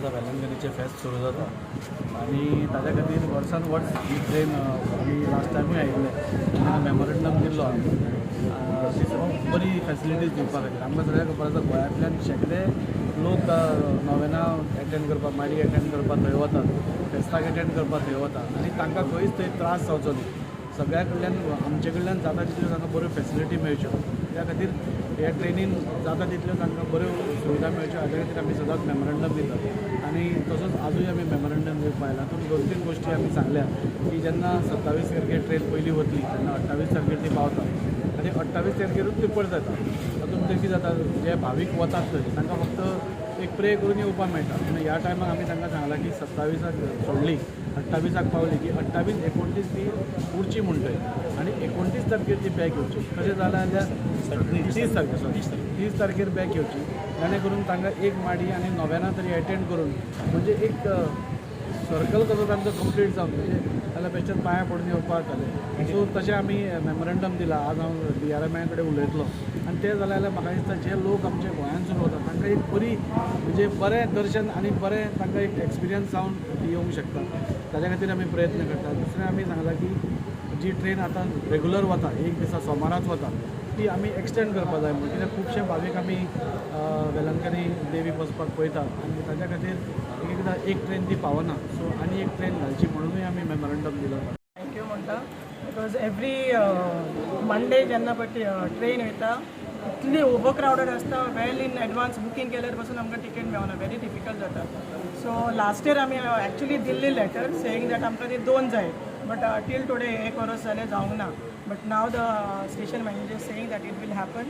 आतां वेलंकनीचें फेस्त सुरू जाता आनी ताज्या खातीर वर्सान वर्स ही ट्रेन आमी लास्ट टायमूय आयिल्ले ताका मेमोरेंडम दिल्लो बरी फेसिलिटीज दिवपा खातीर आमकां सगळ्यांक खबर आसा गोंयांतल्यान शेकडे लोक नोवेना एटेंड करपाक माडी एटेंड करपाक थंय वतात फेस्ताक एटेंड करपाक थंय वता आनी तांकां खंयच थंय त्रास जावचो न्ही सगळ्या कडल्यान आमचे कडल्यान जाता तितल्यो तांकां बऱ्यो फेसिलिटी मेळच्यो त्या खातीर ह्या ट्रेनीन जाता तितल्यो तांकां बऱ्यो सुविधा मेळच्यो हाज्या खातीर आमी सदांच मेमोरेंडम दितात आनी तसोच आजूय आमी मेमोरेंडम दिवपाक आयला तातूंत 2-3 गोश्टी आमी सांगल्या की जेन्ना 27 तारखेर ट्रेन पयली वतली तेन्ना 28 तारखेर ती पावता आनी 28 तारखेरूच ती पड जाता तातूंत भितर कितें जाता जे भावीक वतात थंय तांकां फक्त एक प्रे करून येवपाक मेळटा पूण ह्या टायमार आमी तांकां सांगलां की 27 सोडली 28 पावली की 28, 29 ती उरची म्हणटय आनी 29 तारखेर ती बॅक येवची कशें जालें जाल्यार 30 तारखेर बॅक येवची जेणे करून तांकां एक माडी आनी नोवेना तरी एटेंड करून म्हणजे एक सर्कल कसो तांचो कंप्लीट जावन म्हणजे जाल्यार बेश्टेच पांयां पडून येवपाक जालें सो तशें आमी मेमोरेंडम दिलां आज हांव DRMA कडेन उलयतलो आनी तें जालें जाल्यार म्हाका दिसता जे लोक आमचे गोंयांतसून वतात तांकां एक बरी म्हणजे बरें दर्शन आनी बरें तांकां एक एक्सपिरियन्स जावन येवंक शकता ताज्या खातीर आमी प्रयत्न करतात दुसरें आमी सांगलां की जी ट्रेन आतां रेगुलर वता एक दिसा सोमाराच वता ती आमी एक्सटेंड करपाक जाय म्हणून कित्याक खुबशे भावीक आमी वेलंकनी देवीक वचपाक पळयतात आनी ताज्या खातीर एकदां एक ट्रेन ती पावना सो आनी एक ट्रेन घालची म्हणूनय आमी मेमोरेंडम दिलो थँक्यू म्हणटा बिकॉज एवरी मंडे जेन्ना पळय ट्रेन वयता इतली ओवर क्रावडेड आसता वेल इन एडवान्स बुकींग केल्यार पासून आमकां टिकेट मेळना वेरी डिफिकल्ट जाता सो लास्ट इयर आमी actually Delhi letter saying that आमकां ती 2 जाय बट टील टुडे 1 वर्स जालें जावंक ना but now the station manager saying that it will happen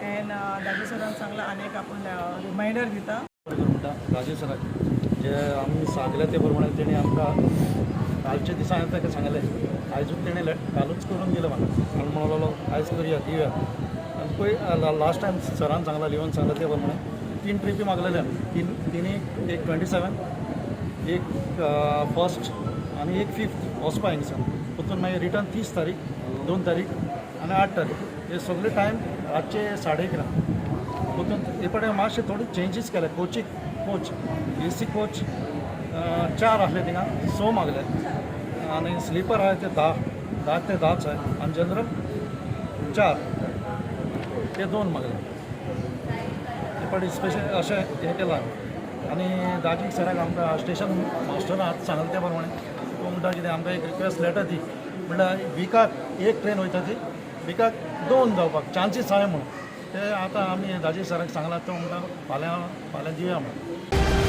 and Rajesh सरान सांगलां आनी एक आपूण रिमायंडर दिता म्हणटा राजेश सराक जे आमी सांगले ते प्रमाणे तेणी आमकां कालच्या दिसा हांवें ताका सांगलें आयजूच तेणें कालूच करून दिलें म्हाका आनी म्हणलो आयज करुया दिवया आनी पळय लास्ट टायम सरान सांगला लिवन सांगला ते प्रमाणे 3 ट्रिपी मागलेले तिनी एक 27 एक 1st आनी एक 5th वचपा हिंगसान परतून मागीर रिटर्न 30 तारीख 2 तारीख आनी 8 तारीख हे सगळे टायम रातचे 11:30 परतून हे पडे मातशे थोडे चेंजीस केले कोच AC कोच 4 आसले थिंगा 6 मागले आनी स्लिपर आहाय ते 10 ते 10च आहे आनी जनरल 4 ते 2 मागले हे पडे स्पेशल अशें हें केलां आनी दाजीक सराक आमकां स्टेशन मास्टरान आतां सांगले ते प्रमाणे तो म्हणटा कितें आमकां एक रिक्वेस्ट लेटर दी म्हणल्यार विकाक एक ट्रेन वयता ती विकाक 2 जावपाक चान्सीस आहाय म्हणून ते आतां आमी दाजी सराक सांगलां तो म्हणटा फाल्यां दिवया म्हणून